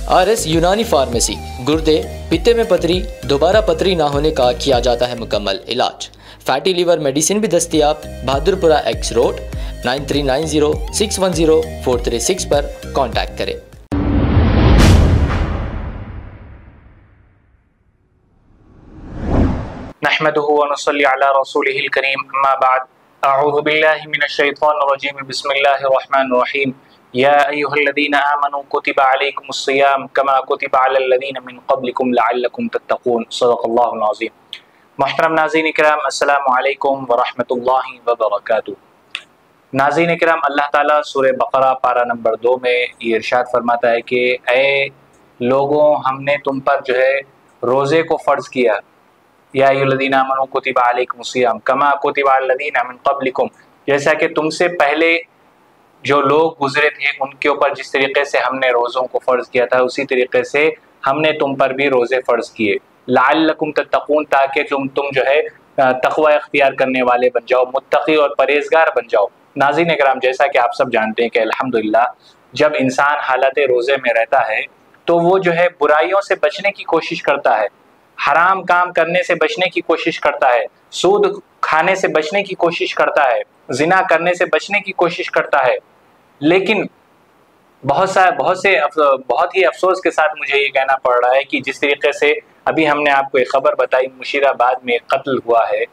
RS यूनानी pharmacy, गुर्दे, पित्ते में पथरी, दोबारा पथरी ना होने का किया जाता है मुकम्मल इलाज। फैटी लीवर मेडिसिन भी दस्तयाब। बहादुरपुरा X रोड, 9390610436 पर कांटेक्ट करें। नहमदुहु व नुसल्ली अला रसूलिहिल करीम, अम्मा बाद, अऊज़ु बिल्लाहि मिनश शैतानिर रजीम, बिस्मिल्लाहिर रहमानिर रहीम। या अय्युहल्लज़ीना आमनू कुतिबा अलैकुमुस्सियाम कमा कुतिबा अलल लज़ीना मिन क़ब्लिकुम लअल्लकुम तत्तक़ून। सदक़ल्लाहुल अज़ीम। मुहतरम नाज़रीन इकराम, अस्सलामु अलैकुम व रहमतुल्लाहि व बरकातुहू। नाज़रीन इकराम, अल्लाह ताला सूरह बक़रा पारा नंबर 2 में ये इरशाद फरमाता है कि ऐ लोगों, हमने तुम पर जो है रोज़े को फ़र्ज़ किया। या अय्युहल्लज़ीना आमनू कुतिबा अलैकुमुस्सियाम कमा कुतिबा अलल लज़ीना मिन क़ब्लिकुम, जैसा कि तुमसे पहले जो लोग गुजरे थे उनके ऊपर जिस तरीके से हमने रोज़ों को फ़र्ज़ किया था, उसी तरीके से हमने तुम पर भी रोज़े फ़र्ज़ किए। लअल्लकुम तत्तक़ून, ताकि तुम जो है तक़वा इख्तियार करने वाले बन जाओ, मुत्तक़ी और परहेज़गार बन जाओ। नाज़रीन इकराम, जैसा कि आप सब जानते हैं कि अल्हम्दुलिल्लाह जब इंसान हालत रोज़े में रहता है तो वो जो है बुराइयों से बचने की कोशिश करता है, हराम काम करने से बचने की कोशिश करता है, सूद खाने से बचने की कोशिश करता है, जिना करने से बचने की कोशिश करता है। लेकिन बहुत ही अफसोस के साथ मुझे ये कहना पड़ रहा है कि जिस तरीके से अभी हमने आपको एक खबर बताई, मुशीराबाद में कत्ल हुआ है,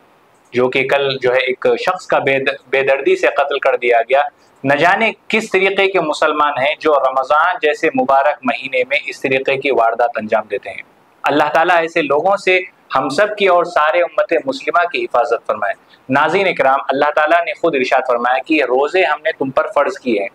जो कि कल जो है एक शख्स का बेदर्दी से कत्ल कर दिया गया। न जाने किस तरीके के मुसलमान हैं जो रमज़ान जैसे मुबारक महीने में इस तरीके की वारदात अंजाम देते हैं। अल्लाह ताला ऐसे लोगों से हम सब की और सारे उम्मत मुस्लिमा की हिफाजत फरमाए। नाज़रीन इकराम, अल्लाह ताला ने खुद इरशाद फरमाया कि रोज़े हमने तुम पर फ़र्ज़ किए हैं,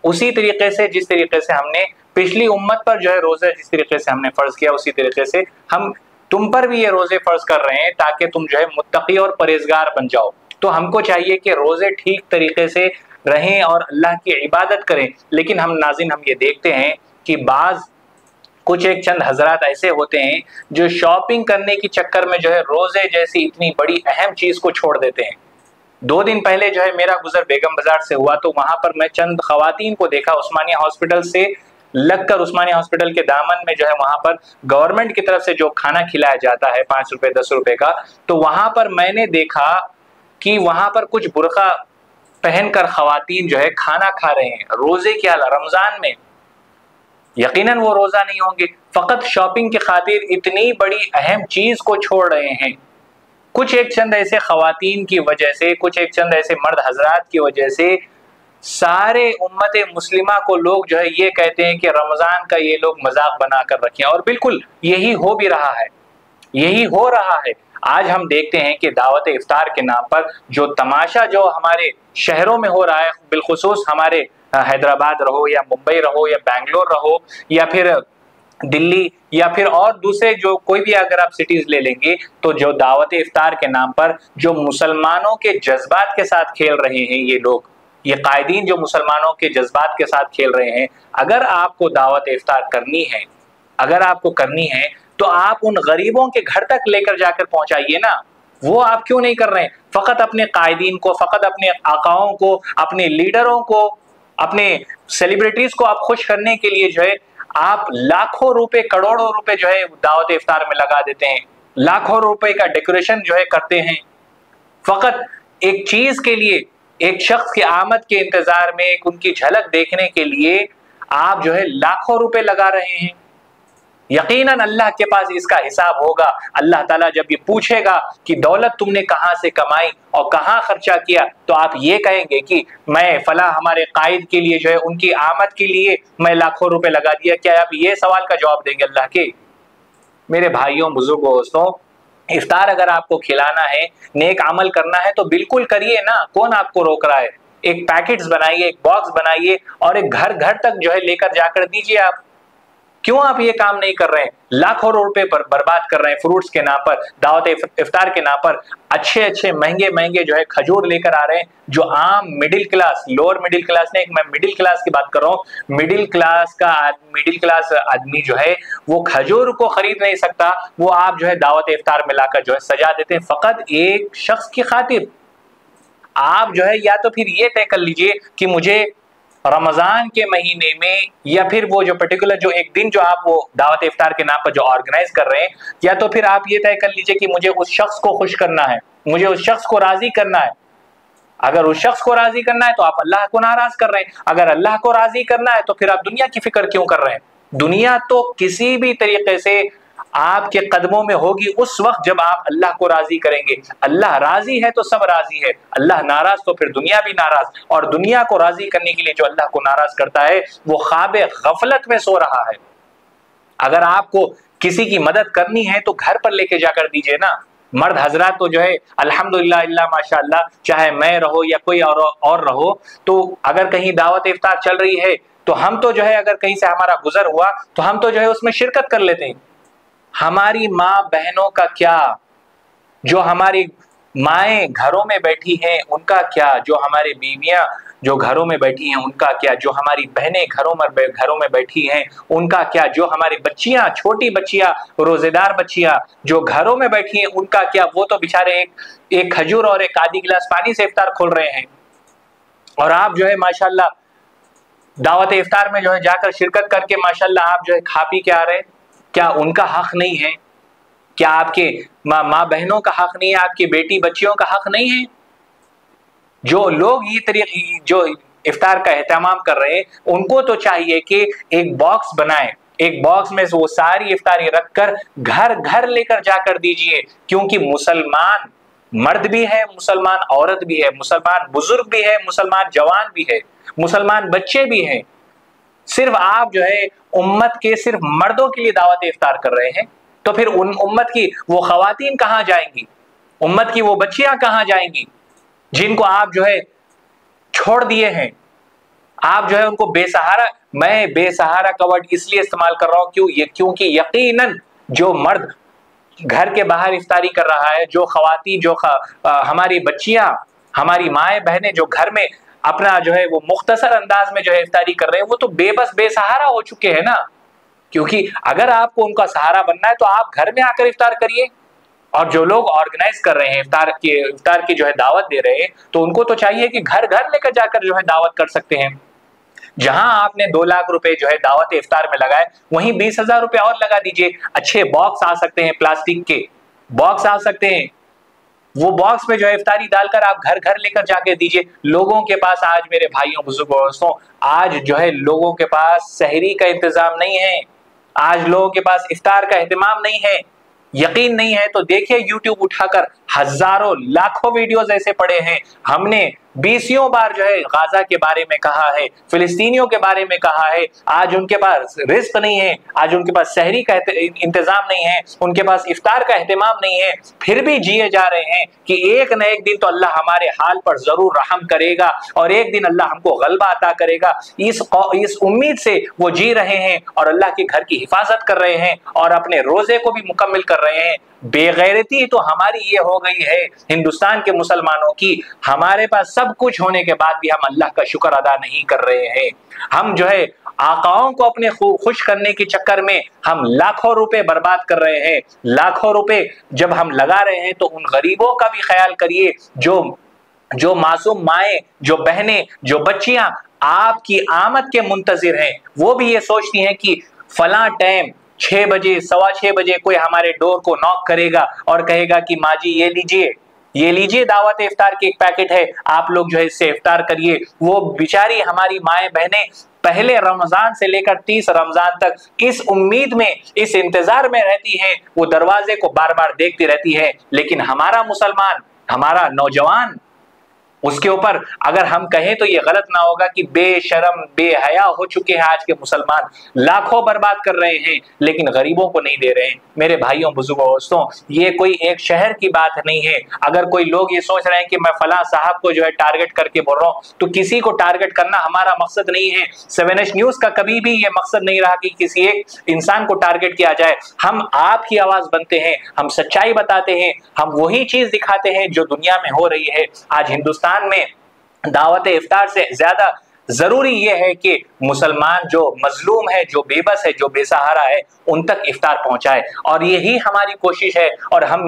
उसी तरीके से जिस तरीके से हमने पिछली उम्मत पर जो है रोज़े जिस तरीके से हमने फ़र्ज़ किया, उसी तरीके से हम तुम पर भी ये रोज़े फ़र्ज़ कर रहे हैं ताकि तुम जो है मुत्तक़ी और परहेज़गार बन जाओ। तो हमको चाहिए कि रोज़े ठीक तरीके से रहें और अल्लाह की इबादत करें। लेकिन हम नाज़रीन, हम ये देखते हैं कि कुछ एक चंद हजरात ऐसे होते हैं जो शॉपिंग करने की चक्कर में जो है रोज़े जैसी इतनी बड़ी अहम चीज़ को छोड़ देते हैं। 2 दिन पहले जो है मेरा गुजर बेगम बाजार से हुआ, तो वहां पर मैं चंद खवातीन को देखा, उस्मानिया हॉस्पिटल से लगकर उस्मानिया हॉस्पिटल के दामन में जो है वहां पर गवर्नमेंट की तरफ से जो खाना खिलाया जाता है 5 रुपए 10 रुपए का, तो वहां पर मैंने देखा कि वहां पर कुछ बुर्का पहनकर खवातीन जो है खाना खा रहे हैं रोजे के आला रमजान में। यकीनन वो रोजा नहीं होंगे, फकत शॉपिंग की खातिर इतनी बड़ी अहम चीज को छोड़ रहे हैं। कुछ एक चंद ऐसे खवातीन की वजह से, कुछ एक चंद ऐसे मर्द हजरात की वजह से सारे उम्मत मुस्लिमा को लोग जो है ये कहते हैं कि रमजान का ये लोग मजाक बना कर रखे हैं, और बिल्कुल यही हो भी रहा है, यही हो रहा है। आज हम देखते हैं कि दावत इफ्तार के नाम पर जो तमाशा जो हमारे शहरों में हो रहा है, बिलखुसूस हमारे हैदराबाद रहो या मुंबई रहो या बेंगलोर रहो या फिर दिल्ली या फिर और दूसरे जो कोई भी अगर आप सिटीज ले लेंगे, तो जो दावत इफ्तार के नाम पर जो मुसलमानों के जज्बात के साथ खेल रहे हैं ये लोग, ये कायदीन जो मुसलमानों के जज्बात के साथ खेल रहे हैं। अगर आपको दावत इफ्तार करनी है, अगर आपको करनी है तो आप उन गरीबों के घर तक लेकर जाकर पहुंचाइए ना। वो आप क्यों नहीं कर रहे हैं? फकत अपने कायदीन को, फकत अपने आकाओं को, अपने लीडरों को, अपने सेलिब्रिटीज को आप खुश करने के लिए जो है आप लाखों रुपए करोड़ों रुपए जो है दावत इफ्तार में लगा देते हैं, लाखों रुपए का डेकोरेशन जो है करते हैं, फकत एक चीज के लिए, एक शख्स की आमद के इंतजार में, एक उनकी झलक देखने के लिए आप जो है लाखों रुपए लगा रहे हैं। यकीनन अल्लाह के पास इसका हिसाब होगा। अल्लाह ताला जब ये पूछेगा कि दौलत तुमने कहां से कमाई और कहां खर्चा किया, तो आप ये कहेंगे कि मैं फला हमारे कायद के लिए जो है उनकी आमद के लिए मैं लाखों रुपए लगा दिया। क्या आप ये सवाल का जवाब देंगे अल्लाह के? मेरे भाइयों, बुजुर्गों, दोस्तों, इफ्तार अगर आपको खिलाना है, नेक अमल करना है तो बिल्कुल करिए ना, कौन आपको रोक रहा है? एक पैकेट्स बनाइए, एक बॉक्स बनाइए और एक घर घर तक जो है लेकर जाकर दीजिए। आप क्यों आप ये काम नहीं कर रहे हैं? लाखों रुपए पर बर्बाद कर रहे हैं फ्रूट्स के नाम पर, दावत इफ्तार के नाम पर अच्छे अच्छे महंगे महंगे जो है खजूर लेकर आ रहे हैं, जो आम middle class, lower middle class नहीं, मैं मिडिल क्लास की बात कर रहा हूँ। मिडिल क्लास आदमी जो है वो खजूर को खरीद नहीं सकता, वो आप जो है दावत इफ्तार में लाकर जो है सजा देते हैं फकत एक शख्स की खातिर। आप जो है या तो फिर ये तय कर लीजिए कि मुझे रमजान के महीने में, या फिर वो जो पर्टिकुलर जो एक दिन जो आप वो दावत इफ्तार के नाम पर जो ऑर्गेनाइज कर रहे हैं, या तो फिर आप ये तय कर लीजिए कि मुझे उस शख्स को खुश करना है, मुझे उस शख्स को राजी करना है। अगर उस शख्स को राजी करना है तो आप अल्लाह को नाराज कर रहे हैं, अगर अल्लाह को राजी करना है तो फिर आप दुनिया की फिक्र क्यों कर रहे हैं? दुनिया तो किसी भी तरीके से आपके कदमों में होगी उस वक्त जब आप अल्लाह को राजी करेंगे। अल्लाह राजी है तो सब राजी है, अल्लाह नाराज तो फिर दुनिया भी नाराज। और दुनिया को राजी करने के लिए जो अल्लाह को नाराज करता है वो ख्वाब गफलत में सो रहा है। अगर आपको किसी की मदद करनी है तो घर पर लेके जाकर दीजिए ना। मर्द हजरात तो जो है अल्हम्दुलिल्लाह इल्ला माशाअल्लाह, चाहे मैं रहो या कोई और रहो, तो अगर कहीं दावत इफ्तार चल रही है तो हम तो जो है अगर कहीं से हमारा गुजर हुआ तो हम तो जो है उसमें शिरकत कर लेते हैं। हमारी माँ बहनों का क्या, जो हमारी माएँ घरों में बैठी हैं उनका क्या, जो हमारी बीवियां जो घरों में बैठी हैं उनका क्या, जो हमारी बहनें घरों में बैठी हैं उनका क्या, जो हमारी बच्चियां, छोटी बच्चियां, रोजेदार बच्चियां जो घरों में बैठी हैं उनका क्या। वो तो बेचारे एक खजूर और एक आधी गिलास पानी से इफ्तार खोल रहे हैं, और आप जो है माशाल्लाह दावत इफ्तार में जो है जाकर शिरकत करके माशाल्लाह आप जो है खा पी के आ रहे हैं। क्या उनका हक नहीं है? क्या आपके माँ बहनों का हक नहीं है? आपकी बेटी बच्चियों का हक नहीं है? जो लोग ये तरीके जो इफ्तार का एहतमाम कर रहे हैं उनको तो चाहिए कि एक बॉक्स बनाएं, एक बॉक्स में वो सारी इफ्तारी रखकर घर घर लेकर जाकर दीजिए, क्योंकि मुसलमान मर्द भी है, मुसलमान औरत भी है, मुसलमान बुजुर्ग भी है, मुसलमान जवान भी है, मुसलमान बच्चे भी हैं। सिर्फ आप जो है उम्मत के सिर्फ मर्दों के लिए दावत इफ्तार कर रहे हैं, तो फिर उन उम्मत की वो खवातीन कहां जाएंगी? उम्मत की वो बच्चियां कहां जाएंगी जिनको आप जो है छोड़ दिए हैं? आप जो है उनको बेसहारा, मैं बेसहारा का वर्ड इसलिए इस्तेमाल कर रहा हूं क्योंकि यकीनन जो मर्द घर के बाहर इफ्तारी कर रहा है, जो खवातीन हमारी बच्चियां, हमारी माएँ बहनें जो घर में अपना जो है वो मुख्तसर अंदाज में जो है इफ्तारी कर रहे हैं, वो तो बेबस बेसहारा हो चुके हैं ना। क्योंकि अगर आपको उनका सहारा बनना है तो आप घर में आकर इफ्तार करिए। और जो लोग ऑर्गेनाइज कर रहे हैं इफ्तार की जो है दावत दे रहे हैं, तो उनको तो चाहिए कि घर घर लेकर जाकर जो है दावत कर सकते हैं। जहां आपने 2 लाख रुपए जो है दावत इफ्तार में लगाए, वहीं 20,000 रुपए और लगा दीजिए। अच्छे बॉक्स आ सकते हैं, प्लास्टिक के बॉक्स आ सकते हैं, वो बॉक्स में जो है इफ्तारी डालकर आप घर घर लेकर जाके दीजिए। लोगों के पास आज, मेरे भाइयों बुजुर्गों दोस्तों, आज जो है लोगों के पास सहरी का इंतजाम नहीं है, आज लोगों के पास इफ्तार का एहतमाम नहीं है। यकीन नहीं है तो देखिए यूट्यूब उठाकर, हजारों लाखों वीडियोस ऐसे पड़े हैं। हमने 20 बार जो है गाजा के बारे में कहा है, फिलिस्तीनियों के बारे में कहा है। आज उनके पास रिस्क नहीं है, आज उनके पास सहरी का इंतजाम नहीं है, उनके पास इफ्तार का एहतमाम नहीं है, फिर भी जिए जा रहे हैं कि एक न एक दिन तो अल्लाह हमारे हाल पर जरूर रहम करेगा और एक दिन अल्लाह हमको गलबा अता करेगा। इस उम्मीद से वो जी रहे हैं और अल्लाह के घर की हिफाजत कर रहे हैं और अपने रोजे को भी मुकम्मल कर रहे हैं। बेगैरती तो हमारी ये हो गई है हिंदुस्तान के मुसलमानों की, हमारे पास सब कुछ होने के बाद भी हम अल्लाह का शुक्र अदा नहीं कर रहे हैं। हम जो है आकाओं को अपने खुश करने के चक्कर में हम लाखों रुपए बर्बाद कर रहे हैं। लाखों रुपए जब हम लगा रहे हैं तो उन गरीबों का भी ख्याल करिए, जो मासूम माएँ, जो बहनें, जो बच्चियां आपकी आमद के मुंतजिर हैं। वो भी ये सोचती हैं कि फला टाइम 6 बजे, 6:15 बजे कोई हमारे डोर को नॉक करेगा और कहेगा कि माँ जी ये लीजिए दावत इफ्तार के एक पैकेट है, आप लोग जो है इससे इफ्तार करिए। वो बेचारी हमारी माएँ बहनें पहले रमजान से लेकर 30 रमजान तक इस उम्मीद में, इस इंतजार में रहती हैं, वो दरवाजे को बार बार देखती रहती है। लेकिन हमारा मुसलमान, हमारा नौजवान, उसके ऊपर अगर हम कहें तो ये गलत ना होगा कि बेशरम बेहया हो चुके हैं आज के मुसलमान, लाखों बर्बाद कर रहे हैं लेकिन गरीबों को नहीं दे रहे हैं। मेरे भाइयों बुजुर्गों दोस्तों, ये कोई एक शहर की बात नहीं है। अगर कोई लोग ये सोच रहे हैं कि मैं फला साहब को जो है टारगेट करके बोल रहा हूं, तो किसी को टारगेट करना हमारा मकसद नहीं है। 7H न्यूज का कभी भी ये मकसद नहीं रहा कि किसी एक इंसान को टारगेट किया जाए। हम आपकी आवाज बनते हैं, हम सच्चाई बताते हैं, हम वही चीज दिखाते हैं जो दुनिया में हो रही है। आज हिंदुस्तान में दावत इफ्तार से ज्यादा ضروری یہ ہے کہ مسلمان جو مظلوم ہے, جو بے بس ہے, جو بے سہارا ہے, ان تک افطار پہنچائے. اور یہی ہماری کوشش ہے, اور ہم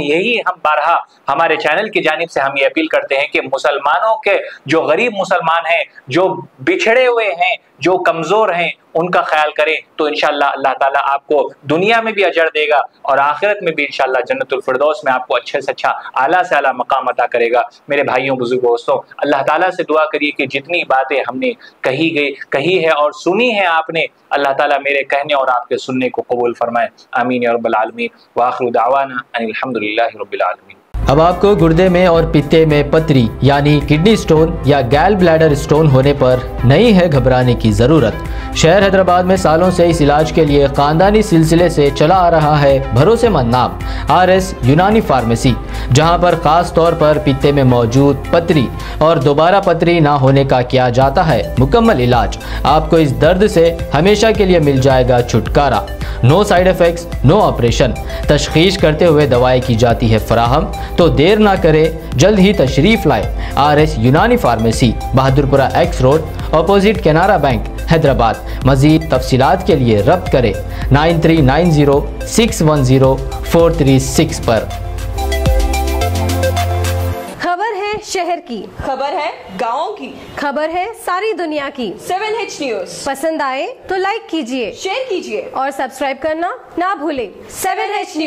بارہا ہمارے چینل کی جانب سے ہم یہ اپیل کرتے ہیں کہ مسلمانوں کے جو غریب مسلمان ہیں, جو بچھڑے ہوئے ہیں, جو کمزور ہیں, ان کا خیال کریں تو انشاءاللہ اللہ تعالیٰ آپ کو دنیا میں بھی اجر دے گا اور آخرت میں بھی انشاءاللہ جنت الفردوس میں آپ کو اچھے سے اچھا اعلیٰ سے اعلیٰ مقام عطا کرے گا. میرے بھائیوں بزرگوں دوستوں, اللہ تعالیٰ سے دعا کریے کہ جتنی باتیں ہم نے کہی ہے اور سنی ہے آپ نے, اللہ تعالیٰ میرے کہنے اور آپ کے سننے کو قبول فرمائے. آمین یا رب العالمین. وآخر دعوانا ان الحمدللہ رب العالمین. اب آپ کو گردے میں اور پتے میں پتری یعنی کڈنی سٹون یا گیل بلیڈر سٹون ہونے پر نہیں ہے گھبرانے کی ضرورت. شہر حیدرآباد میں سالوں سے اس علاج کے لیے خاندانی سلسلے سے چلا آ رہا ہے بھروسے مند نام RS یونانی فارمیسی, جہاں پر خاص طور پر پتے میں موجود پتری اور دوبارہ پتری نہ ہونے کا کیا جاتا ہے مکمل علاج. آپ کو اس درد سے ہمیشہ کے لیے مل جائے گا چھٹکارا. نو سائیڈ ایفیکٹس, نو آپریشن. تشخیص کرتے ہوئے دوائیں کی جاتی ہے فراہم. تو دیر نہ کرے, جلد ہی تشریف لائے. RS Unani pharmacy, Bahadurpura X road, opposite Canara bank, Hyderabad. مزید تفصیلات کے لیے ربط کریں 9390610436 پر. خبر ہے شہر کی, خبر ہے گاؤں کی, خبر ہے ساری دنیا کی. 7H نیوز پسند آئے تو لائک کیجئے, شیئر کیجئے اور سبسکرائب کرنا نہ بھولیں. 7H news.